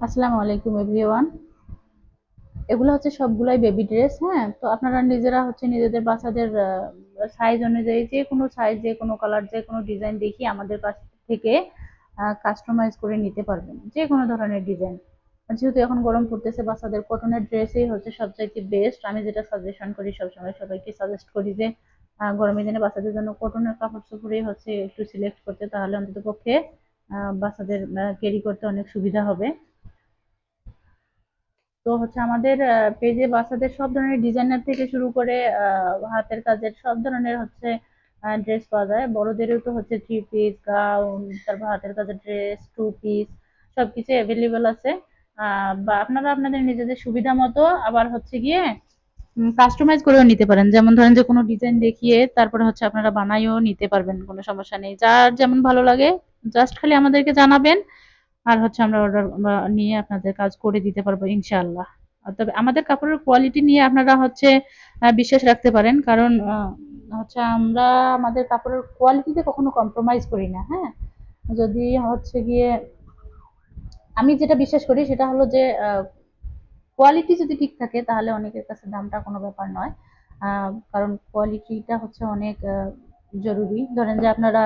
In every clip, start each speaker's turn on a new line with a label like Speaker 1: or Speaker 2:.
Speaker 1: আসসালামু আলাইকুম এভরিওয়ান। এগুলো হচ্ছে সবগুলাই বেবি ড্রেস। হ্যাঁ, তো আপনারা নিজেরা হচ্ছে নিজেদের বাচ্চাদের সাইজ অনুযায়ী যে কোনো সাইজ, যে কোনো কালার, যে কোনো ডিজাইন দেখিয়ে আমাদের কাছ থেকে কাস্টমাইজ করে নিতে পারবেন, যে কোনো ধরনের ডিজাইন। যেহেতু এখন গরম পড়তেছে, বাচ্চাদের কটনের ড্রেসই হচ্ছে সবচাইতে বেস্ট। আমি যেটা সাজেশন করি, সবসময় সবাইকে সাজেস্ট করি যে গরমের দিনে বাচ্চাদের জন্য কটনের কাপড় চোপড়ই হচ্ছে একটু সিলেক্ট করতে, তাহলে অন্তত পক্ষে বাচ্চাদের ক্যারি করতে অনেক সুবিধা হবে। তো হচ্ছে আমাদের পেজে বাচ্চাদের সব ধরনের ডিজাইনার থেকে শুরু করে হাতের কাজের সব ধরনের হচ্ছে ড্রেস পাওয়া যায়। বড়দেরও তো হচ্ছে থ্রি পিস, গাউন, তারপর হাতের কাজের ড্রেস, টু পিস, সবকিছু অ্যাভেলেবেল আছে। বা আপনারা আপনাদের নিজেদের সুবিধা মতো আবার হচ্ছে গিয়ে কাস্টমাইজ করেও নিতে পারেন। যেমন ধরেন যে কোনো ডিজাইন দেখিয়ে তারপরে হচ্ছে আপনারা বানাইও নিতে পারবেন, কোনো সমস্যা নেই। যার যেমন ভালো লাগে জাস্ট খালি আমাদেরকে জানাবেন, আর হচ্ছে আমরা অর্ডার নিয়ে আপনাদের কাজ করে দিতে পারবো ইনশাআল্লাহ। তবে আমাদের কাপড়ের কোয়ালিটি নিয়ে আপনারা হচ্ছে বিশ্বাস রাখতে পারেন, কারণ হচ্ছে আমরা আমাদের কাপড়ের কোয়ালিটিতে কখনো কম্প্রোমাইজ করি না। হ্যাঁ, যদি হচ্ছে গিয়ে আমি যেটা বিশ্বাস করি সেটা হলো যে কোয়ালিটি যদি ঠিক থাকে তাহলে অনেকের কাছে দামটা কোনো ব্যাপার নয়। কারণ কোয়ালিটিটা হচ্ছে অনেক জরুরি। ধরেন যে আপনারা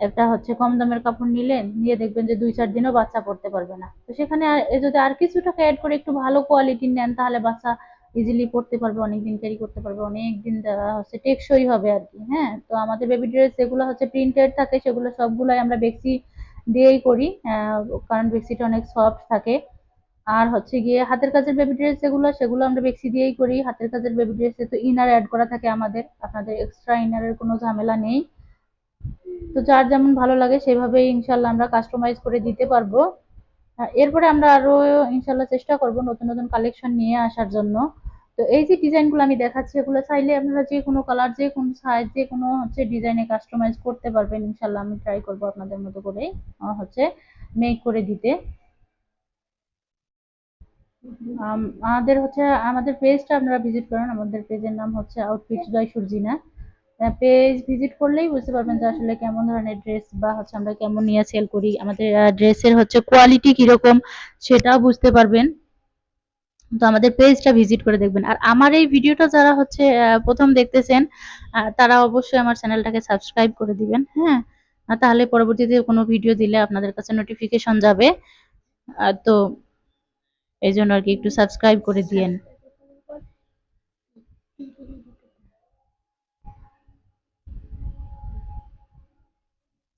Speaker 1: একটা হচ্ছে কম দামের কাপড় নিলেন, নিয়ে দেখবেন যে ২-৪ দিনও বাচ্চা পড়তে পারবে না। তো সেখানে যদি আর কিছু টাকা এড করে একটু ভালো কোয়ালিটির নেন, তাহলে বাচ্চা ইজিলি পড়তে পারবে, অনেকদিন ক্যারি করতে পারবে, অনেকদিন হচ্ছে টেকসই হবে আর কি। হ্যাঁ, তো আমাদের বেবি ড্রেস যেগুলো হচ্ছে প্রিন্টেড থাকে সেগুলো সবগুলাই আমরা বেক্সি দিয়েই করি। কারণ বেক্সিটা অনেক সফট থাকে। আর হচ্ছে গিয়ে হাতের কাজের বেবি ড্রেস যেগুলো, সেগুলো আমরা বেক্সি দিয়েই করি। হাতের কাজের বেবি ড্রেসে তো ইনার অ্যাড করা থাকে আমাদের, আপনাদের এক্সট্রা ইনারের কোনো ঝামেলা নেই। তো যার যেমন ভালো লাগে সেভাবেই ইনশাল্লাহ আমরা কাস্টমাইজ করে দিতে পারবো। এরপরে আমরা আরো ইনশাল্লাহ চেষ্টা করব নতুন নতুন কালেকশন নিয়ে আসার জন্য। তো এই যে ডিজাইনগুলো আমি দেখাচ্ছি, এগুলো চাইলে আপনারা যে কোনো কালার, যে কোনো সাইজ, যে কোনো হচ্ছে ডিজাইনে কাস্টমাইজ করতে পারবেন ইনশাল্লাহ। আমি ট্রাই করব আপনাদের মতো করেই হচ্ছে মেক করে দিতে। আমাদের হচ্ছে আমাদের পেজটা আপনারা ভিজিট করেন। আমাদের পেজের নাম হচ্ছে আউটফিটস বাই সুরজিনা। পেজ ভিজিট করলেই বুঝতে পারবেন যে আসলে কেমন ধরনের ড্রেস বা হচ্ছে আমরা কেমন নিয়ে সেল করি, আমাদের ড্রেসের হচ্ছে কোয়ালিটি কিরকম সেটাও বুঝতে পারবেন। তো আমাদের পেজটা ভিজিট করে দেখবেন। আর আমার এই ভিডিওটা যারা হচ্ছে প্রথম দেখতেছেন, তারা অবশ্যই আমার চ্যানেলটাকে সাবস্ক্রাইব করে দিবেন। হ্যাঁ, তাহলে পরবর্তীতে কোনো ভিডিও দিলে আপনাদের কাছে নোটিফিকেশন যাবে। তো এই জন্য আর কি একটু সাবস্ক্রাইব করে দিয়েন।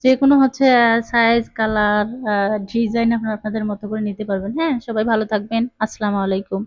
Speaker 1: যেকোনো হচ্ছে সাইজ, কালার, ডিজাইন আপনারা আপনাদের মতো করে নিতে পারবেন। হ্যাঁ, সবাই ভালো থাকবেন। আসসালামু আলাইকুম।